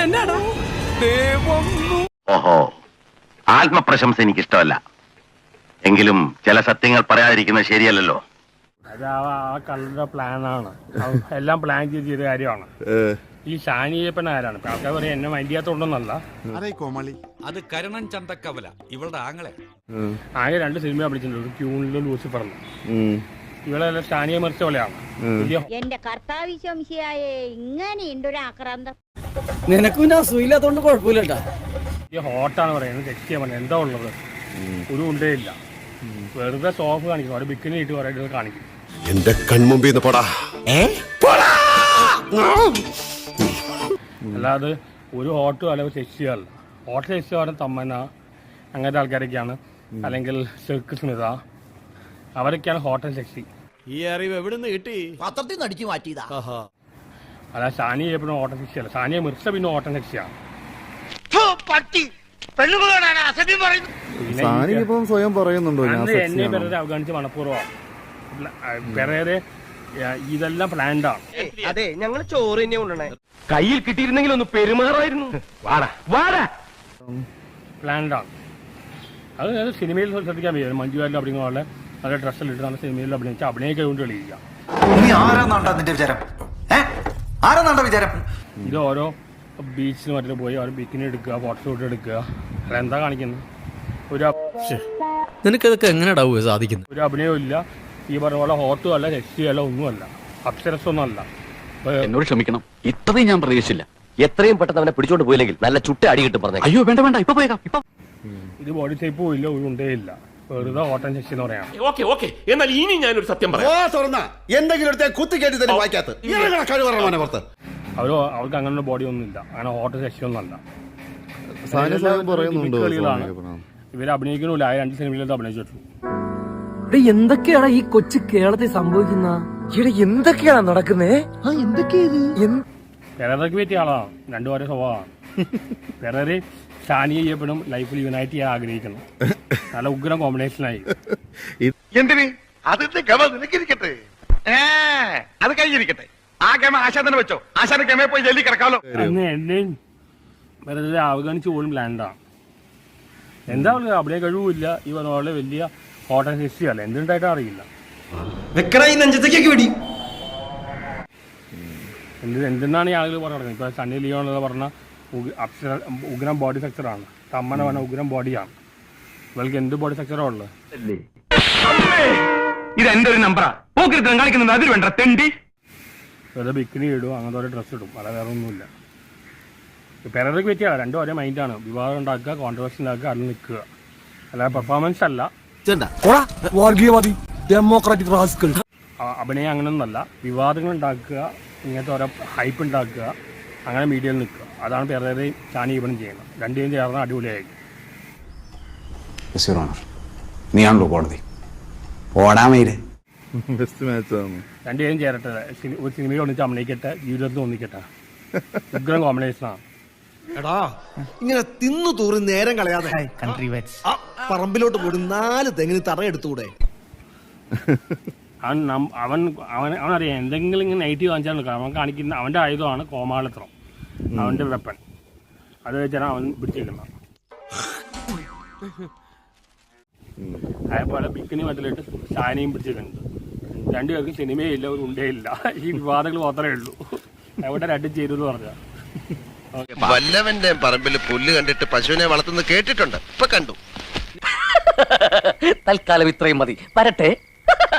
എന്നാടാ ദൈവം. ഓഹോ, ആത്മപ്രശംസ എനിക്കിഷ്ടമല്ല. എങ്കിലും ചില സത്യങ്ങൾ പറയാതിരിക്കുന്നത് ശരിയല്ലല്ലോ. അത് ആ കളുടെ പ്ലാനാണ്, എല്ലാം പ്ലാൻ ചെയ്ത കാര്യമാണ്. ഈ ഷാനിയപ്പൻ ആരാണ്? ആൾക്കാർ പറയാം എന്നെ മൈൻഡ് ചെയ്യാത്തോണ്ടെന്നല്ല, അത് കരുണൻ ചന്തക്കവല ഇവളുടെ ആങ്ങളെ. ആകെ 2 സിനിമ അഭിനയിച്ചിട്ടുണ്ട്, ഒരു ക്യൂണിലും ലൂസിഫറിലും. ഇവളെല്ലാം ഷാനിയെ മറിച്ച പോലെയാണ്. എന്റെ കർത്താവിശംശിയായേ ഇങ്ങനെയുണ്ട് ഒരു ആക്രാന്തം. നിനക്ക് പിന്നെ അസുഖമില്ലാത്തോണ്ട് കുഴപ്പമില്ലട്ടാ. ഈ ഹോട്ടാണ് പറയുന്നത്, ചെക്ക് ചെയ്യാൻ പറഞ്ഞത് എന്താ ഉള്ളത്, ഒരു ഉണ്ടേ ഇല്ല. വെറുതെ സോഫ് കാണിക്കും, ഒരു ബിക്കിനി ഇട്ട് കുറെ കാണിക്കും. എന്റെ കൺമുമ്പിൽ പോടാ. അല്ലാതെ ഒരു ഹോട്ടും അല്ലെങ്കിൽ സെക്സ് ചെയ്യാറില്ല. ഹോട്ടൽ സെക്സ് ചെയ്യാൻ തമ്മന അങ്ങനത്തെ ആൾക്കാരൊക്കെയാണ്, അല്ലെങ്കിൽ സിൽക്ക് സ്മിത, അവരൊക്കെയാണ് ഹോട്ടൽ സെക്സി. ഈ അറിവ് എവിടുന്ന് കിട്ടി? പത്രത്തിൽ നിന്ന് അടിച്ചു മാറ്റിയതാ. അല്ല ഷാനിയെ എപ്പോഴും ഹോട്ടൽ സെക്സി അല്ല, ഷാനിയെ മിർച്ച പിന്നെ ഹോട്ടൽ സെക്സിയാണ്. സ്വയം പറയുന്നുണ്ടോ എന്നെ പെരേരെ അവഗണിച്ച് മനഃപൂർവ്വമാണ്. പെരേരെ ഇതെല്ലാം പ്ലാൻഡാണ്. അതെ, ഞങ്ങൾ ചോറ് തന്നെ കൊണ്ടുവന്നേ. കയ്യിൽ കിട്ടിയിരുന്നെങ്കിൽ ഒന്ന് പെരുമാറായിരുന്നു. പ്ലാൻഡാണ് അത്. സിനിമയിൽ ശ്രദ്ധിക്കാൻ വയ്യ, മഞ്ജു വാര്യർ അഭിനയിക്കുന്ന പോലെ നല്ല ഡ്രസ്സെല്ലാം ഇട്ട് നല്ല സിനിമയിൽ അഭിനയിച്ച് അഭിനയിക്കാൻ കൊണ്ട് തെളിയിക്കുക. ഇത് ഓരോ ബീച്ചിൽ മറ്റേ പോയി അവർ ബിക്കിനി എടുക്കുക, ഫോട്ടോഷൂട്ട് എടുക്കുക, അതെന്താ കാണിക്കുന്നത്? നിനക്കതൊക്കെ എങ്ങനെയാ സാധിക്കുന്നത്? ഒരു അഭിനയവും ഇല്ല, ഈ പറഞ്ഞ പോലെ ഹോട്ടും അല്ല, സെക്സിയും അല്ല, ഒന്നുമല്ല, അപ്സരസൊന്നും അല്ല. എന്നോട് ക്ഷമിക്കണം, ഇത്രയും ഞാൻ പ്രതീക്ഷിച്ചില്ല. എത്രയും പെട്ടെന്ന് അവനെ പിടിച്ചോണ്ട് പോയില്ലെങ്കിൽ നല്ല ചുട്ട അടി കിട്ടും പറഞ്ഞു. അയ്യോ വേണ്ട വേണ്ട, ഇപ്പൊ പോയേക്കാം. ഇത് ബോഡി ടൈപ്പും ഇല്ല, ഒരു ഉണ്ടേ ഇല്ല, വെറുതെ ഹോട്ടൽ സെക്സി എന്ന് പറയാം. ഓക്കെ, എന്നാൽ ഇനി ഞാനൊരു സത്യം പറയാം. എന്തെങ്കിലും കുത്തി കേട്ടി തന്നെ വായിക്കാത്ത അവർക്ക് അങ്ങനെ ബോഡി ഒന്നും ഇല്ല, അങ്ങനെ ഹോട്ടൽ സെക്സി ഒന്നും അല്ല. പറയുന്നുണ്ടോ? ഇവര് അഭിനയിക്കണില്ല, 2 സിനിമയിലും അഭിനയിച്ചിട്ടുള്ളൂ. എന്തൊക്കെയാണ് ഈ കൊച്ചു കേരളത്തിൽ സംഭവിക്കുന്ന? എന്തൊക്കെയാണ് നടക്കുന്നേ? പെരേരയ്ക്ക് പറ്റിയ ആളാണ്, 2 പേരെ സ്വഭാവമാണ്. പെരേര ഷാനിയെ ചെയ്യപ്പെടും ലൈഫിൽ യുണൈറ്റ് ചെയ്യാൻ ആഗ്രഹിക്കുന്നു. നല്ല ഉഗ്രം കോമ്പിനേഷനായി. എന്തിന് അതിന്റെ ഗമ നിനക്കിരിക്കട്ടെ, അത് കഴിഞ്ഞിരിക്കട്ടെ. ആ ഗമ ആശാദനെ വെച്ചോ, ആശാന്റെ ഗമയെ പോയി ജയിലിൽ കിടക്കാമല്ലോ. എന്നെയും വെറുതെ അവഗണിച്ച് പോലും പ്ലാൻഡാണ്. എന്താ പറയുക, അഭിനയ കഴിവില്ല, ഈ പറഞ്ഞ പോലെ വലിയ ഹോട്ടൽ ഹിസ്റ്ററി അല്ല, എന്തുണ്ടായിട്ടും അറിയില്ല. എന്തെന്നാണ് ഈ ആളുകൾ പറയുന്നത്? ഇപ്പൊ സണ്ണി ലിയോൺ എന്ന് പറഞ്ഞ ഉഗ്രം ബോഡി സ്ട്രക്ചറാണ്, തമ്മന പറഞ്ഞ ഉഗ്രം ബോഡിയാണ്. ഇവൾക്ക് എന്ത് ബോഡി സ്ട്രക്ചറാണ് ഉള്ളത്? ഇത് എന്റെ ഒരു നമ്പറാ, കാണിക്കുന്നത് അതിൽ വേണ്ട തെണ്ടി. വെറുതെ ബിക്കിനി ഇടും, അങ്ങനത്തെ ഒരു ഡ്രസ്സ് ഇടും, അല്ല വേറെ ഒന്നുമില്ല. പെരേരയ്ക്ക് പറ്റിയാണ്, 2 ഒരേ മൈൻഡാണ്. വിവാദം ഉണ്ടാക്കുക, കോൺട്രവേഴ്സി ഉണ്ടാക്കുക, അതിൽ നിൽക്കുക, അല്ലാതെ പെർഫോമൻസ് അല്ല. ഡെമോക്രാറ്റിക് റാസ്കൽ അഭിനയം അങ്ങനെയൊന്നല്ല, വിവാദങ്ങൾ ഉണ്ടാക്കുക, ഇങ്ങനത്തെ ഓരോ ഹൈപ്പ് ഉണ്ടാക്കുക, അങ്ങനെ മീഡിയയിൽ നിൽക്കുക, അതാണ് പെരേരയും ഷാനി ഇവനും ചെയ്യുന്നത്. 2 ചേർന്ന് അടിപൊളിയായിരിക്കും. നീയാണല്ലോ കോടതി, ഓടാമയില് ബെസ്റ്റ് മാച്ചാണ്. 2 ചേരട്ടെ, ഒരു സിനിമയിൽ ഒന്നിച്ച് അഭിനയിക്കട്ടെ, ജീവിതത്തിൽ ഒന്നിക്കട്ടെ. ഉഗ്രം കോമ്പിനേഷനാണ്. എടാ, ഇങ്ങനെ തിന്നു തൂറി നേരം കളയാതെ പറമ്പിലോട്ട് പോയി 4 തെങ്ങിന് തറയെടുത്തൂടെ? അവനറിയാം എന്തെങ്കിലും ഇങ്ങനെ നെഗറ്റീവ് കാണിച്ചാൽ അവൻ കാണിക്കുന്ന അവന്റെ ആയുധമാണ് കോമാളിത്രം, അവന്റെ വെപ്പൺ. അത് വെച്ചാണ് അവൻ പിടിച്ചേക്കുന്നത്. അതേപോലെ ബിക്കിനി മറ്റിലിട്ട് ഷാനിയും പിടിച്ചിട്ടുണ്ട്. 2 പേർക്കും സിനിമയില്ല, ഒരു ഉണ്ടേ ഇല്ല, ഈ വിവാദങ്ങൾ മാത്രമേ ഉള്ളൂ. എവിടെ 2 ചേരുമെന്ന് പറഞ്ഞാൽ വല്ലവന്റെ പറമ്പിൽ പുല്ല് കണ്ടിട്ട് പശുവിനെ വളർത്തുന്നത് കേട്ടിട്ടുണ്ട്, ഇപ്പൊ കണ്ടു. തൽക്കാലം ഇത്രയും മതി, വരട്ടെ.